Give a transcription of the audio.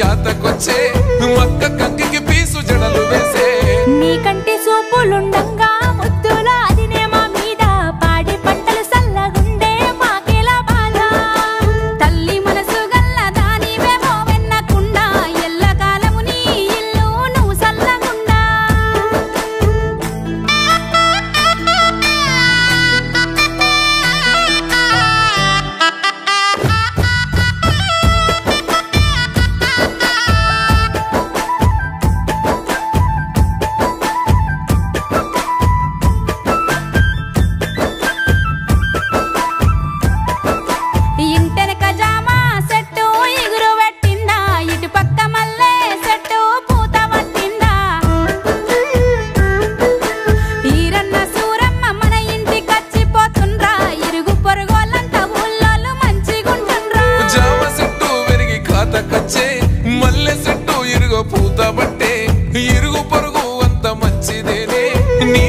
యాతకొచ్చే మక్క కంకికి పీసు జడలు వేసే నీకంటే సూపులుండంగా ముద్దుల అదినే మా మీద పాడి పంటలు సల్లగుండే మాకేలా బాధ తల్లి మనసు గల్ల దానివేమో వెన్నకుండా ఎల్లకాలము నీ ఇల్లు నువ్వు సల్లగుండా ఇంటెనక జామ చెట్టు ఎగురు పెట్టిందా ఇటు పక్క మల్లె చెట్టు పూత పట్టిందా ఈరన్న సూరమ్మ మన ఇంటికొచ్చిపోతుండ్రా ఇరుగు పొరుగోళ్ళంతా ఊళ్ళోళ్ళు మంచిగుంటుండ్రా జామ చెట్టు పెరిగి కాతకొచ్చే మల్లె చెట్టు ఇరుగో పూత పట్టే ఇరుగు పొరుగు అంత మంచిదేనే నీ